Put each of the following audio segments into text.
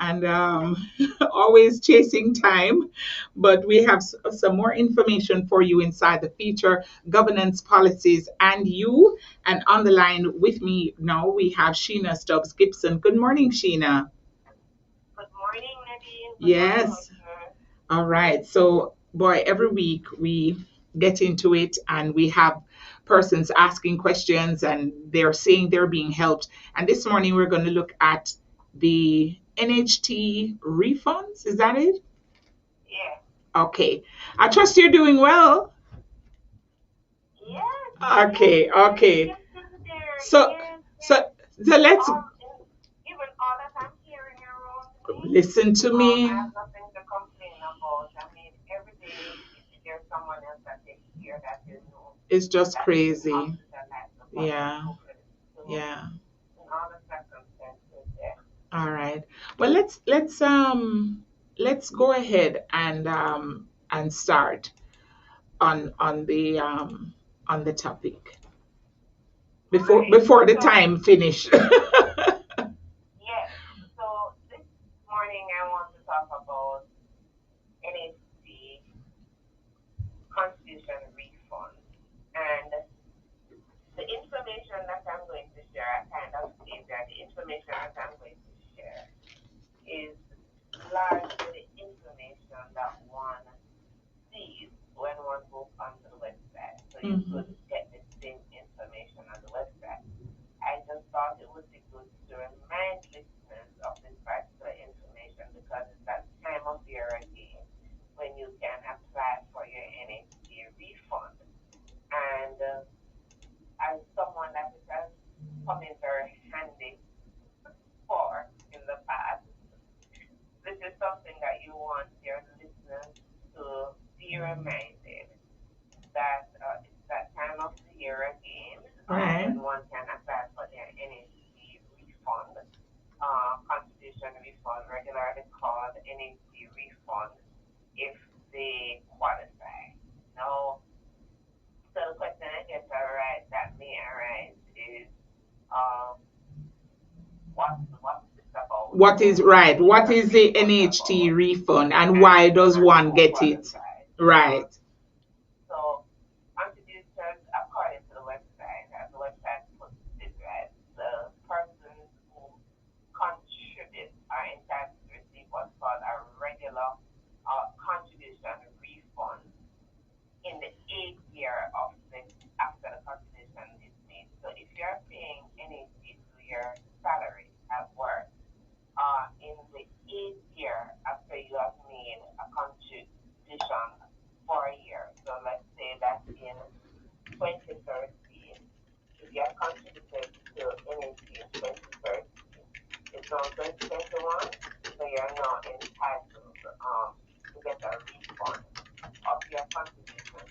and always chasing time. But we have some more information for you inside the feature governance policies and you. And on the line with me now, we have Shena Stubbs Gibson. Good morning, Shena. Good morning, Nadine. Yes. All right. So, boy, every week we get into it and we have persons asking questions and they're saying they're being helped. And this morning we're going to look at the NHT refunds. Is that it? Yeah. Okay. I trust you're doing well. Yeah. Okay. Okay. So, so, so let's listen to me. I have nothing to complain about. I mean, every day there's someone else that they hear that they know. It's just crazy. Yeah. Yeah. In all the circumstances, yeah. All right. Well, let's go ahead and start on the topic before the time finish. Yes. So this morning I want to talk about NHC contribution refund. And the information that I'm going to share, I kind of say that the information that I'm going to share is largely the information that one sees when one goes onto the website. So you could get the same information on the website. I just thought it would be good to remind listeners of this particular information because it's that time of year again when you can apply for your NHC refund. And as someone that it has come in very handy for in the past, this is something that you want your listeners to be reminded that it's that time of the year again when one can apply for their NHC refund, contribution refund, regularly called NHC refund, if they qualify. Now, so the question I guess that may arise is, um, what's this about? What is right? What is the NHT refund, and why does one get it? Right. So, contributors, according to the website, as the website puts it, right, the persons who contribute are entitled to receive what's called a regular contribution refund in the 8th year of after the contribution is made. So if you're paying NHC to your salary at work, in the 8th year after you have made a contribution for a year, so let's say that in 2013, if you have contributed to NHC in 2013, it's on 2021, so you're now entitled to get a refund of your contribution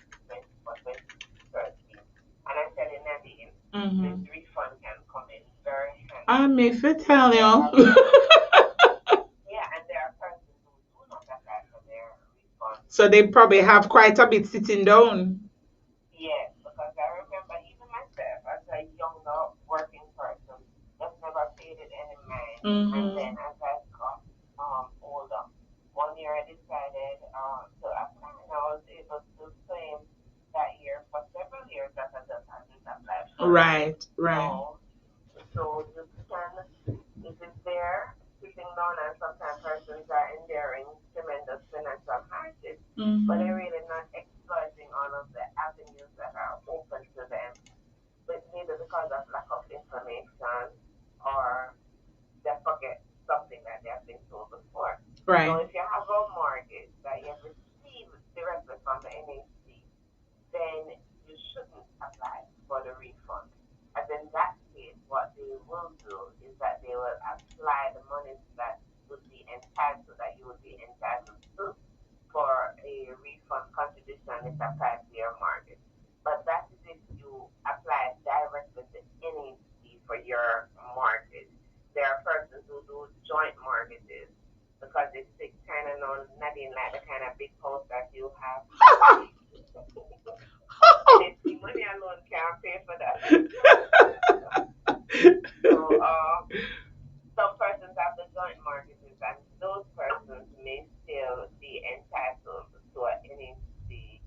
for 2013. And I said in Nadine, this refund can come in very handy. I may tell you. Yeah, and there are persons who do not apply for their refund. So they probably have quite a bit sitting down. Yes, because I remember even myself as a younger working person, just never paid it any mind. And then as I got older, one year I decided to apply, and I was able to claim that year for several years that I just hadn't applied for. Right, right. So you can, it is there, sitting down, and sometimes persons are enduring tremendous financial hardship, but they're really not exploiting all of the avenues that are open to them, but maybe because of lack of information or they forget something that they have been told before. Right. So if you have a mortgage that you have received directly from the NHC, then you shouldn't apply for the refund. And in that case, what they will do is that they will apply the money that would be entitled, that you would be entitled to for a refund contribution is applied to your mortgage. But that is if you apply directly to NHC for your mortgage. There are persons who do joint mortgages because it's kind of known, Nadine, like the kind of big house that you have. NHC money alone can't pay for that. So some persons have the joint mortgages and those persons may still be entitled to an NHC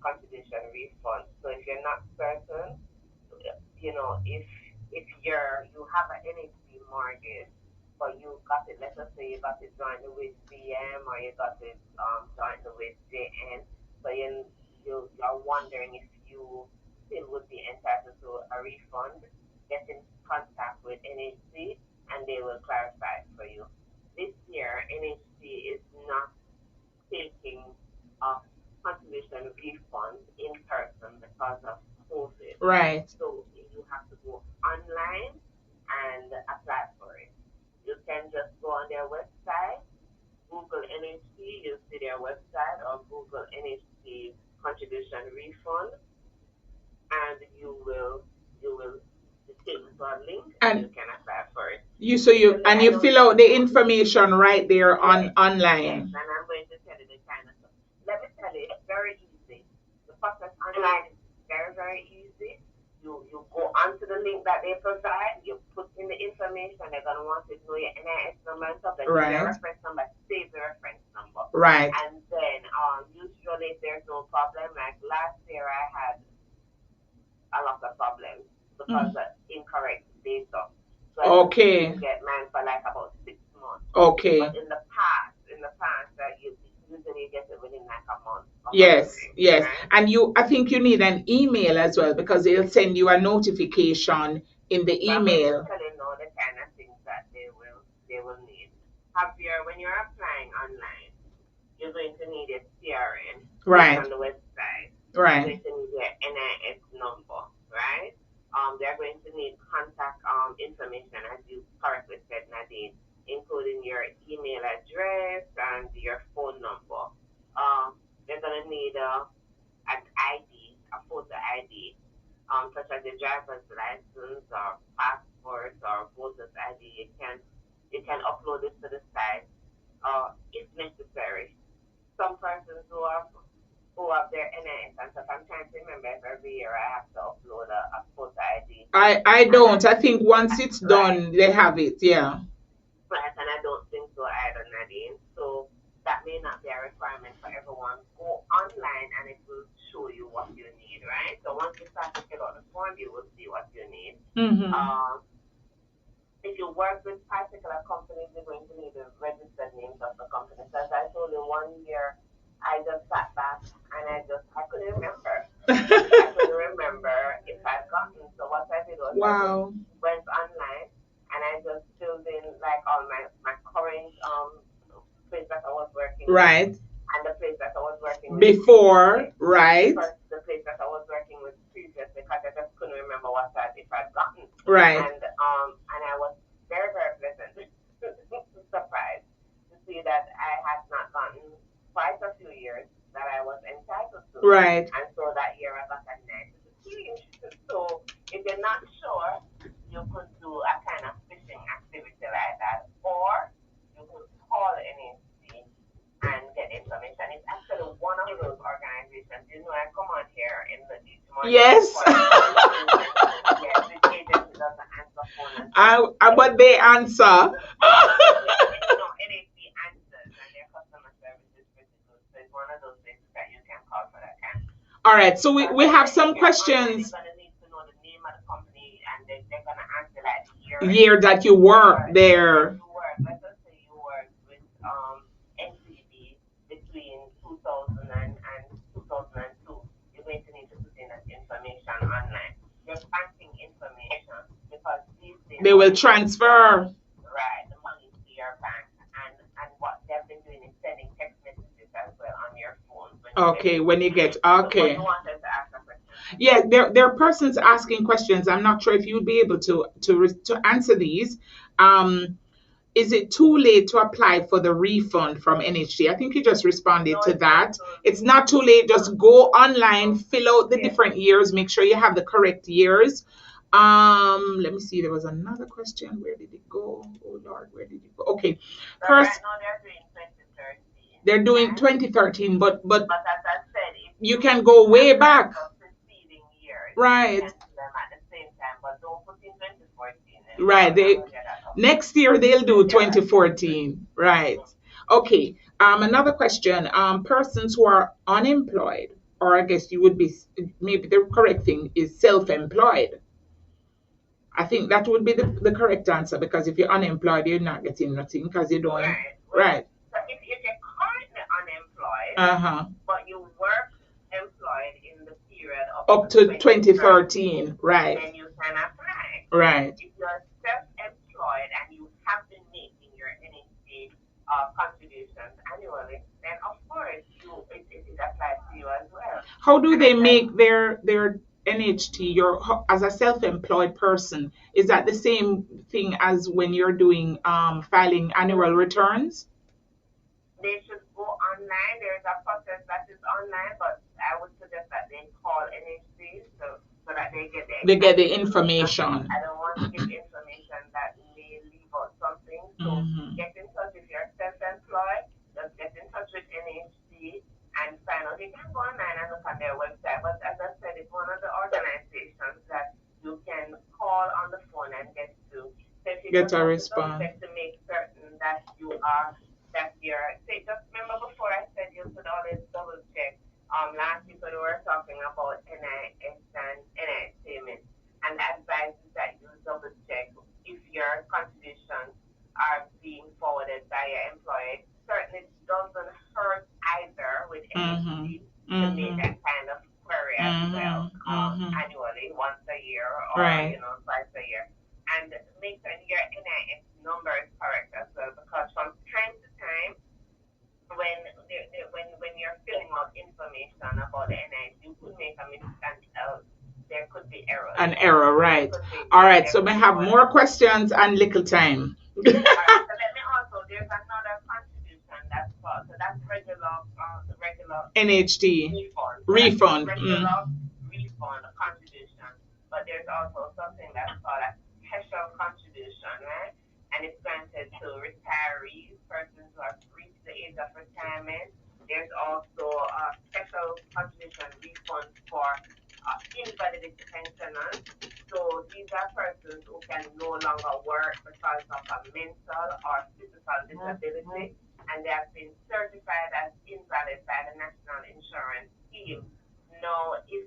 contribution refund. So if you're not certain, if you have an NHC mortgage, but you got it, let us say you got it jointly with BM or you got it jointly with JN, so you're wondering if you still would be entitled to a refund, get in contact with NHC and they will clarify for you. This year, NHC is not taking a contribution refund in person because of COVID. Right. So you have to go online and apply for it. You can just go on their website, Google NHC, you see their website, or Google NHC contribution refund, and you will be taken to a link and you And can apply for it. you fill out the information right there on Yes, online. and I'm going to tell you the kind of stuff. Let me tell you, it's very easy. The process online is very, very easy. You go onto the link that they provide, you put in the information, they're gonna want to know your NIS number and stuff, then right. Your reference number, save the reference number. Right. And then usually if there's no problem, like last year I had a lot of problems because of incorrect data. So I Okay. didn't get mine for like about 6 months. Okay. But in the past, that you usually get it within like a month. Yes, yes. Right? And I think you need an email as well because they'll send you a notification in the So I'm going to email. tell you now the kind of things that they will need. When you're applying online, you're going to need a CRN Right. on the website. You're Right. going to need your NIS number, right? They're going to need contact information, as you correctly said, Nadine, including your email address and your phone number. They're going to need an ID, a photo ID, such as a driver's license or passport or voter's ID. You can upload it to the site if necessary. Some persons who have their NIS and stuff. I'm trying to remember if every year I have to upload a photo ID. I don't. I think once it's Right. done, they have it. Yeah. Right, and I don't think so either, Nadine. So that may not be a requirement for everyone. Go online and it will show you what you need, right? So once you start to fill out the form, you will see what you need. Mm-hmm. If you work with particular companies, you're going to need the registered names of the companies. As I told you, one year I just sat back and I couldn't remember. I couldn't remember if I'd gotten. So what I did was I Wow. just went online and I just filled in like all my current place that I was working Right. with and the place that I was working with Before, right? the place that I was working with previously because I just couldn't remember if I'd gotten. Right. And I was very, very pleasant surprised to see that I had not gotten quite a few years that I was entitled to. Right. And so that year I got a 9 to 15. So if you're not sure, you could do a kind of fishing activity like that, or you could call NHC and get information. It's actually one of those organizations. I come on here in the each morning. Yes. Yes, this agency doesn't answer phone. But they answer. NHC answers and their customer service is pretty good. So it's one of those things that you can call for that kind. All right, so we have some questions. They're going to need to know the name of the company and they're going to answer that year that you work there. Let's just say you work with NCB between 2000 and 2002. You're going to need to put in that information online. Your banking information, because these days they will transfer. Right, the money to your bank, and what they've been doing is sending text messages as well on your phone. When you get okay. So you wanted to ask a question? Yeah, there are persons asking questions. I'm not sure if you would be able to answer these. Is it too late to apply for the refund from NHD? I think you just responded to that. It's not too late. Just go online, fill out the different years, make sure you have the correct years. Let me see. There was another question. Where did it go? Oh Lord, where did it go? Okay. First, they're doing 2013, but as I said, you can go way back. Preceding years, right. Them at the same time, but don't put in 2014. Right. Next year they'll do Yeah. 2014. Right. Okay. Another question. Persons who are unemployed, or I guess you would be, maybe the correct thing is self-employed. I think that would be the correct answer, because if you're unemployed, you're not getting nothing because you're doing Right. right. So if you're currently unemployed, Uh-huh. but you work employed in the period Up to to 2013, 2013. Right. then you can apply. Right. If you're self-employed and you have been making your NHC contributions annually, then of course it applies to you as well. How do And they as I make their NHT? As a self-employed person, is that the same thing as when you're doing filing annual returns? they should go online. There's a process that is online, but I would suggest that they call NHC so that they get the They get exact the information. information. I don't want to give information that may leave out something. So Hmm. get in touch if you're self-employed. Just get in touch with NHC and find out. You can go online and look on their website. But as I said, it's one of the organizations that you can call on the phone and get to. So if you Get just a want to double response. check to make certain that you are that you're say just remember before I said you should always double check. Last week we were talking about NIS and NIS payments, and the advice is that you double check if your contributions are being forwarded by your employer. Certainly doesn't hurt either with Mm-hmm. NHC to make Mm-hmm. that kind of query as well, Mm-hmm. Mm-hmm. annually, once a year or Right. twice a year, and make sure your NIS number is correct as well, because from time to time when when you're filling out information about the NIS, you could make a mistake. There could be errors. An error, There right. could be All yeah, right, there so we could be have one. more questions and little time. All right. So let me also. There's another contribution that's called. So that's regular NHT refund. So that's your refund. regular refund contribution. But there's also something that's called a special contribution, right? And it's granted to retirees, persons who have reached the age of retirement. There's also a special contribution refund for invalidity pensioners. So these are persons who can no longer work because of a mental or physical disability, and they have been certified as invalid by the National Insurance Scheme. Now, if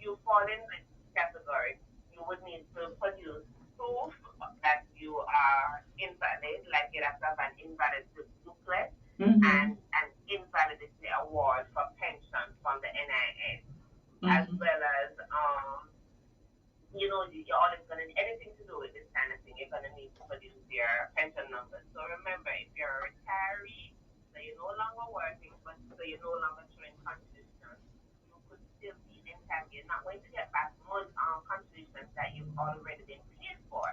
you fall in this category, you would need to produce proof that you are invalid, like you have to have an invalid booklet Mm-hmm. and an invalidity award for pension from the NIS, as Mm-hmm. well as you're always going to anything to do with this kind of thing, you're going to need to produce your pension number. So remember, if you're a retiree, so you're no longer working, but so you're no longer showing contributions, you could still be entitled. You're not going to get back most contributions that you've already been paid for.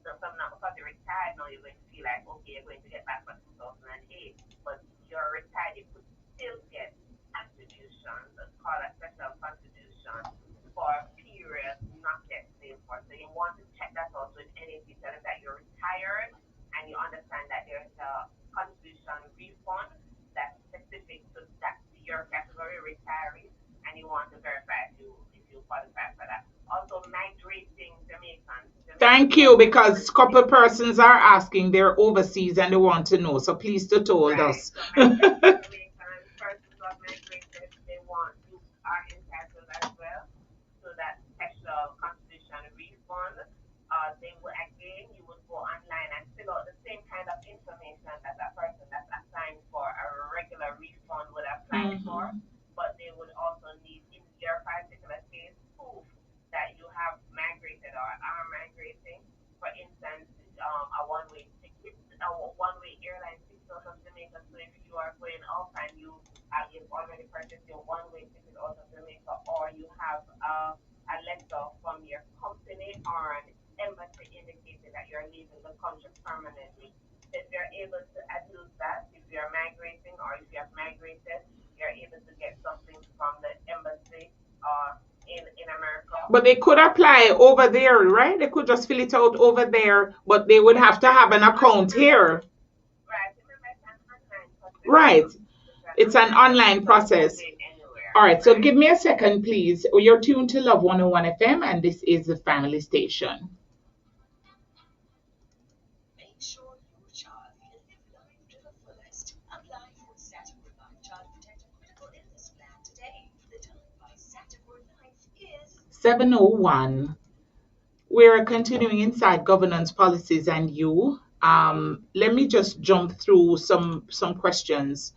So some not because you're retired now, you're going to feel like, okay, you're going to get back for 2008, but you're retired, you could still get contributions. It's called a special contribution for periods not yet paid for. So you want to check that out with any detail that you're retired and you understand that there's a contribution refund that's specific to that your category retiree, and you want to verify if you qualify for that. Also, migrating Jamaicans Thank who are you, because migrating. couple persons are asking, they're overseas and they want to know. So please to told Right. us. So migrating Jamaicans, persons who have migrated, they want you are entitled as well to that special contribution refund. They will again, you would go online and fill out the same kind of information that a person that's applying for a regular refund would apply for, Mm-hmm. but they would also need, in your particular case, proof that you have migrated or are migrating. For instance, a one-way ticket, a one-way airline ticket out of Jamaica. So if you are going off and you've already purchased your one-way ticket out of Jamaica, or you have a letter from your company or an embassy indicating that you're leaving the country permanently. If you're able to adduce that, if you're migrating or if you have migrated, you're able to get something from the embassy in America. But they could apply over there, right? They could just fill it out over there, but they would Yes, have to have an account here. right. Remember, it's an online process Right. too. It's an It's an online process, online so you can do process. it anywhere, All right, so right? give me a second, please. You're tuned to Love 101 FM, and this is the family station. 701. We're continuing inside governance policies and you. Let me just jump through some questions.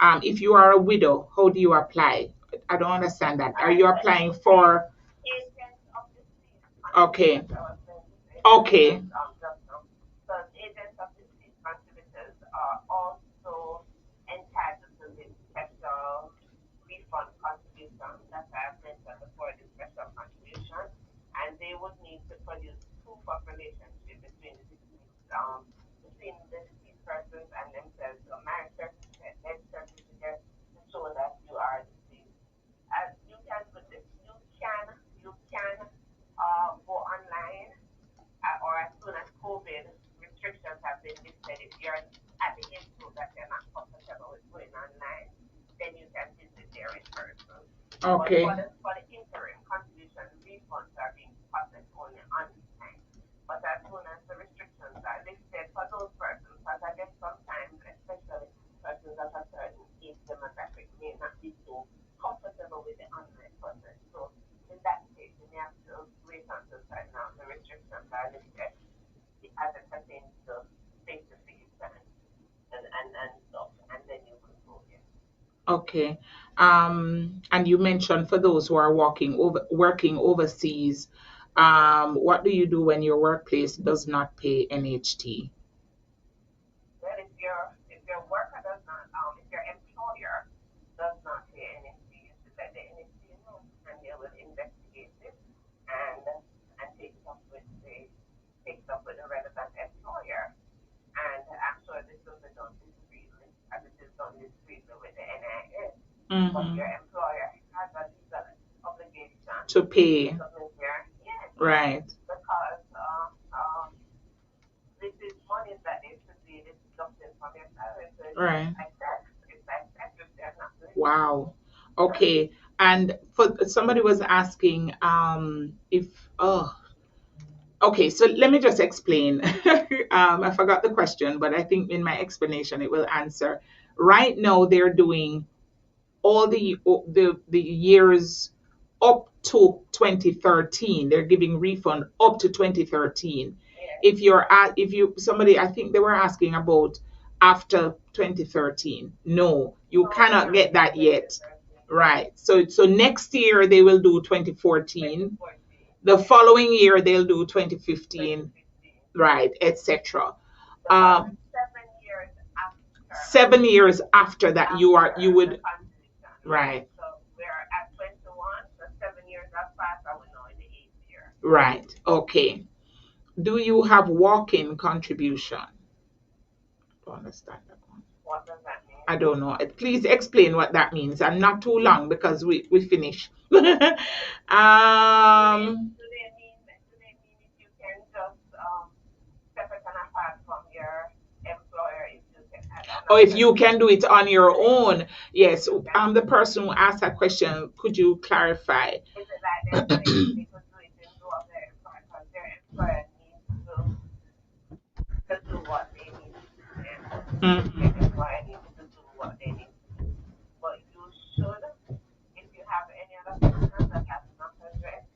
If you are a widow, how do you apply? I don't understand that. Are you applying for? Agents of disease Okay. contributors, I was going to say that Okay. just now. So agents of disease contributors are also entitled to this special refund contribution that I have mentioned before, the special contribution, and they would need to produce proof of relationship between the deceased persons and themselves. So marriage certificate, death certificate to show that you are deceased. As you can put this, you can go online or as soon as COVID restrictions have been lifted, if you're at the age group that you're not comfortable with going online, then you can visit there in person. But Okay. for the interim, contribution refunds are being processed only on time. But as soon as the restrictions are lifted for those persons, because I guess sometimes, especially persons of a certain age demographic, may not be so comfortable with the online process. So in that case, you may have to wait until now the restrictions are lifted as it pertains to face to face and stuff, and then you could go in. Okay. And you mentioned for those who are working overseas, what do you do when your workplace does not pay NHT? Well, if your worker does not, if your employer does not pay NSC, you should let the NSC know, and they will investigate it and and take it up with the relevant employer. And I'm sure this will be done discreetly, as it is done discreetly with the NIS. But Mm-hmm. your employer has a legal obligation To to pay, submit their yes, right, because this is money that they should be deducting from your salary. So right. it's like tax if they're not doing it. Wow. Okay. And for somebody was asking, if okay, so let me just explain. I forgot the question, but I think in my explanation it will answer. Right now, they're doing all the years up to 2013. They're giving refund up to 2013. Yes, If you somebody, I think they were asking about after 2013. No, you no, it's cannot not get till that yet. 2013, Right. So next year they will do 2014. 2014, The yes, following year they'll do 2015, 2015. right, etc. So about Um, 7 years 7 years after that after you the would, constitution, right? right, So we're at 21, so 7 years have passed, and we're now in the 8th year. right, okay. Do you have walk-in contribution? Don't understand that one. What does that mean? I don't know. Please explain what that means. And not too long because we finish. Do they mean if you can just separate and apart from your employer if you can add Or if another you can do it on your right? own. Yes, You can I'm the person who asked that question. Could you clarify? is it like they're saying they could do it in lieu of their employer because their employer needs to do what they need to do then. Their Mhm. employer needs to do what they need to do. But you should, if you have any other questions that have not addressed,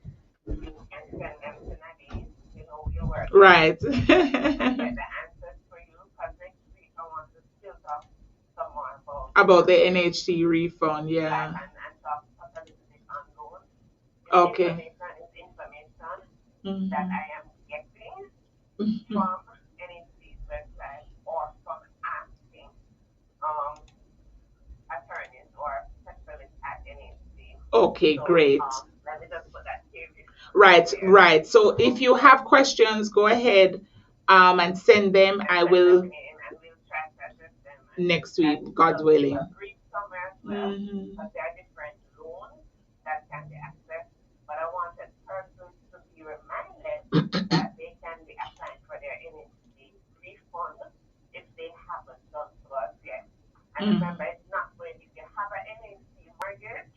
you can send them to Nadine. You know, we work with, Right. and she can get the answers for you. Because next week I want to still talk some more about About the NHT refund, like yeah. and talk a little bit on loans. This Okay. information is information that Mhm. I am getting Mhm. from NHC's website or from asking um, attorneys or specialists at NHC. Okay, So great. let me just put that caveat out Right, there. right. So if you have questions, go ahead and send them. And I send them will in, and we'll try to address them next and week, God's just give willing. a brief summary as well, Hmm. because there are different loans that can be accessed. But I wanted persons to be reminded that they can be applying for their NHC refund if they haven't done so as yet. And remember, Mm. it's not going, if you have an NHC mortgage,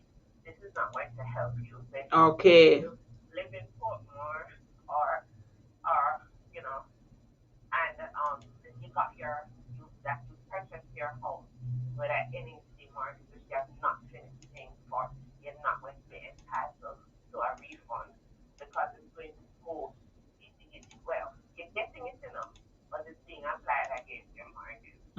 this is not going to help you. So if Okay. you live in Portmore or you know and you got you purchased your home with an NHC mortgage which you have not finished paying for, you're not going to be entitled to a refund.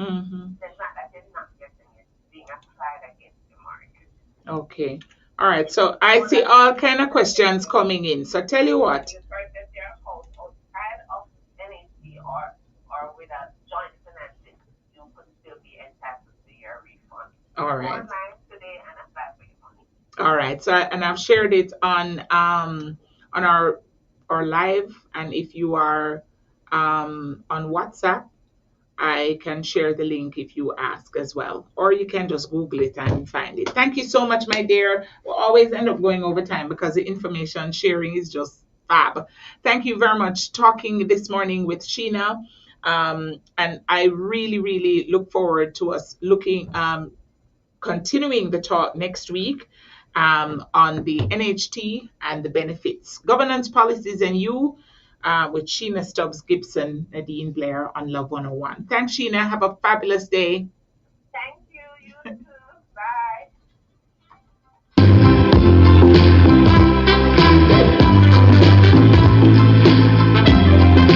Mm-hmm. It's not that you're not getting it, it's being applied against your mortgage. Okay. All right. So I see all kind of questions coming in. So tell you what. You purchase your house outside of NHC or with a joint financing, you could still be entitled to your refund. All right. Online today and apply for your money. All right. So and I've shared it on our live, and if you are on WhatsApp, I can share the link if you ask as well, or you can just Google it and find it. Thank you so much, my dear. We'll always end up going over time because the information sharing is just fab. Thank you very much. Talking this morning with Shena, and I really, really look forward to us looking continuing the talk next week on the NHT and the benefits, governance policies, and you with Shena Stubbs, Gibson, Nadine, Blair on Love 101. Thanks, Shena. Have a fabulous day. Thank